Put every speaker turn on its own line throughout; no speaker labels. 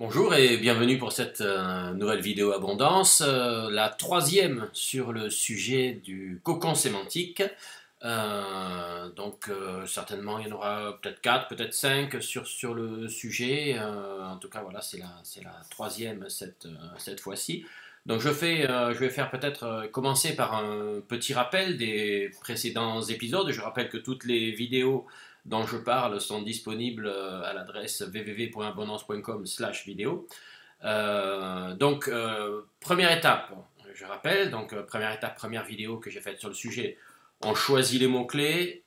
Bonjour et bienvenue pour cette nouvelle vidéo abondance, la troisième sur le sujet du cocon sémantique. Certainement il y en aura peut-être 4, peut-être 5 sur le sujet. En tout cas voilà, c'est la troisième cette fois-ci. Donc je vais faire peut-être commencer par un petit rappel des précédents épisodes. Je rappelle que toutes les vidéos dont je parle sont disponibles à l'adresse www.abondance.com/vidéo. Première étape, je rappelle, première étape, première vidéo que j'ai faite sur le sujet, on choisit les mots-clés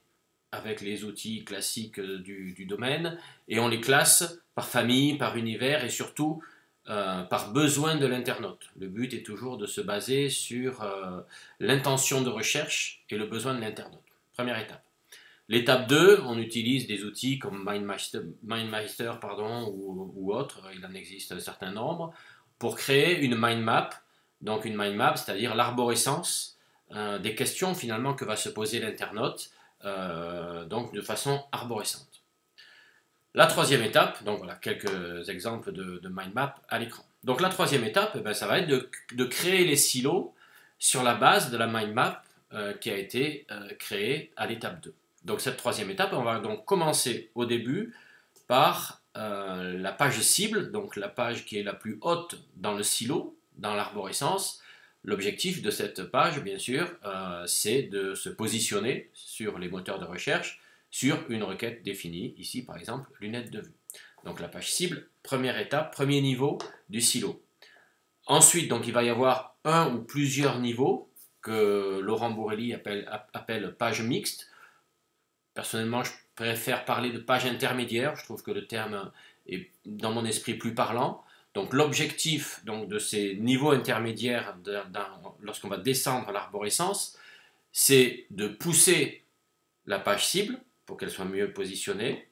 avec les outils classiques du domaine et on les classe par famille, par univers et surtout par besoin de l'internaute. Le but est toujours de se baser sur l'intention de recherche et le besoin de l'internaute. Première étape. L'étape 2, on utilise des outils comme MindMeister ou autres, il en existe un certain nombre, pour créer une mind map. Donc une mind map, c'est-à-dire l'arborescence des questions finalement que va se poser l'internaute, donc de façon arborescente. La troisième étape, donc voilà quelques exemples de mind map à l'écran. Donc la troisième étape, ça va être de créer les silos sur la base de la mind map qui a été créée à l'étape 2. Donc cette troisième étape, on va donc commencer au début par la page cible, donc la page qui est la plus haute dans le silo, dans l'arborescence. L'objectif de cette page, bien sûr, c'est de se positionner sur les moteurs de recherche sur une requête définie, ici par exemple lunettes de vue. Donc la page cible, première étape, premier niveau du silo. Ensuite, donc, il va y avoir un ou plusieurs niveaux que Laurent Borelli appelle page mixte. Personnellement, je préfère parler de page intermédiaire. Je trouve que le terme est, dans mon esprit, plus parlant. Donc, l'objectif de ces niveaux intermédiaires, lorsqu'on va descendre l'arborescence, c'est de pousser la page cible pour qu'elle soit mieux positionnée,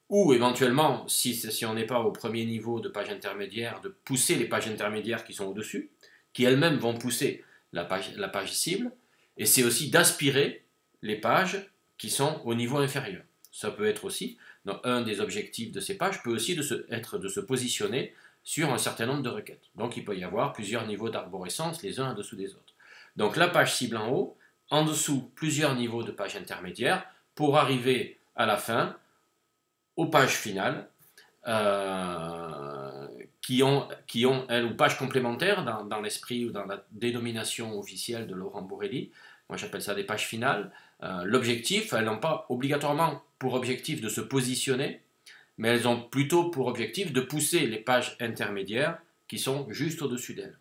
ou éventuellement, si on n'est pas au premier niveau de page intermédiaire, de pousser les pages intermédiaires qui sont au-dessus, qui elles-mêmes vont pousser la page cible, et c'est aussi d'aspirer les pages qui sont au niveau inférieur. Ça peut être aussi, un des objectifs de ces pages peut aussi être de se positionner sur un certain nombre de requêtes. Donc il peut y avoir plusieurs niveaux d'arborescence les uns en dessous des autres. Donc la page cible en haut, en dessous plusieurs niveaux de pages intermédiaires pour arriver à la fin aux pages finales qui ont elles, ou pages complémentaires dans l'esprit ou dans la dénomination officielle de Laurent Borelli. Moi j'appelle ça des pages finales. L'objectif, elles n'ont pas obligatoirement pour objectif de se positionner, mais elles ont plutôt pour objectif de pousser les pages intermédiaires qui sont juste au-dessus d'elles.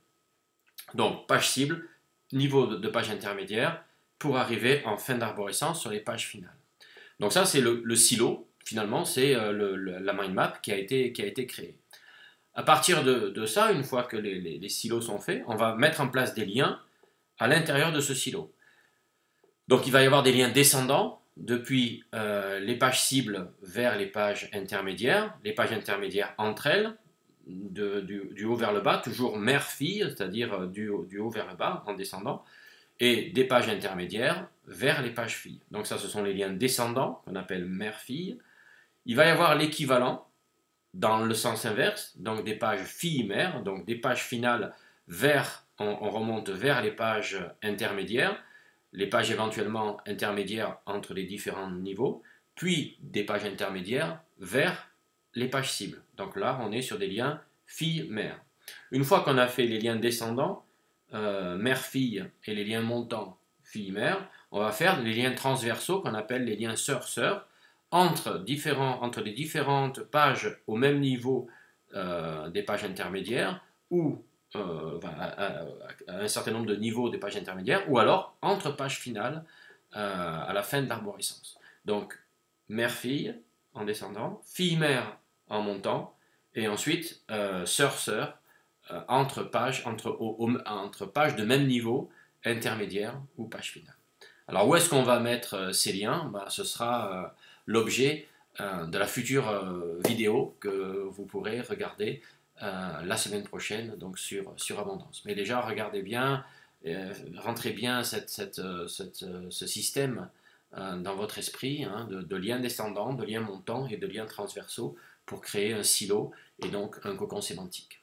Donc page cible, niveau de page intermédiaire, pour arriver en fin d'arborescence sur les pages finales. Donc ça c'est le silo, finalement c'est la mind map qui a été créée. À partir de ça, une fois que les silos sont faits, on va mettre en place des liens à l'intérieur de ce silo. Donc il va y avoir des liens descendants depuis les pages cibles vers les pages intermédiaires entre elles, du haut vers le bas, toujours mère-fille, c'est-à-dire du haut vers le bas en descendant, et des pages intermédiaires vers les pages filles. Donc ça, ce sont les liens descendants qu'on appelle mère-fille. Il va y avoir l'équivalent dans le sens inverse, donc des pages filles-mères, donc des pages finales on remonte vers les pages intermédiaires, les pages éventuellement intermédiaires entre les différents niveaux, puis des pages intermédiaires vers les pages cibles. Donc là, on est sur des liens filles-mères. Une fois qu'on a fait les liens descendants, mère-fille et les liens montants fille-mère, on va faire les liens transversaux qu'on appelle les liens sœur-sœur entre les différentes pages au même niveau des pages intermédiaires ou à un certain nombre de niveaux des pages intermédiaires ou alors entre pages finales à la fin de l'arborescence. Donc mère-fille en descendant, fille-mère en montant et ensuite sœur-sœur entre pages de même niveau, intermédiaire ou page finale. Alors où est-ce qu'on va mettre ces liens? Ce sera l'objet de la future vidéo que vous pourrez regarder la semaine prochaine donc sur Abondance. Mais déjà, regardez bien, rentrez bien ce système dans votre esprit de liens descendants, de liens montants et de liens transversaux pour créer un silo et donc un cocon sémantique.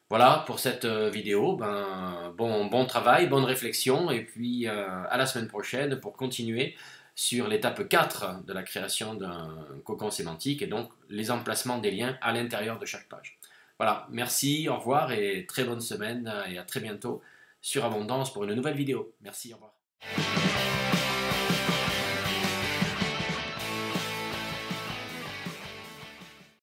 Voilà pour cette vidéo, bon travail, bonne réflexion, et puis à la semaine prochaine pour continuer sur l'étape 4 de la création d'un cocon sémantique et donc les emplacements des liens à l'intérieur de chaque page. Voilà, merci, au revoir et très bonne semaine et à très bientôt sur Abondance pour une nouvelle vidéo. Merci, au revoir.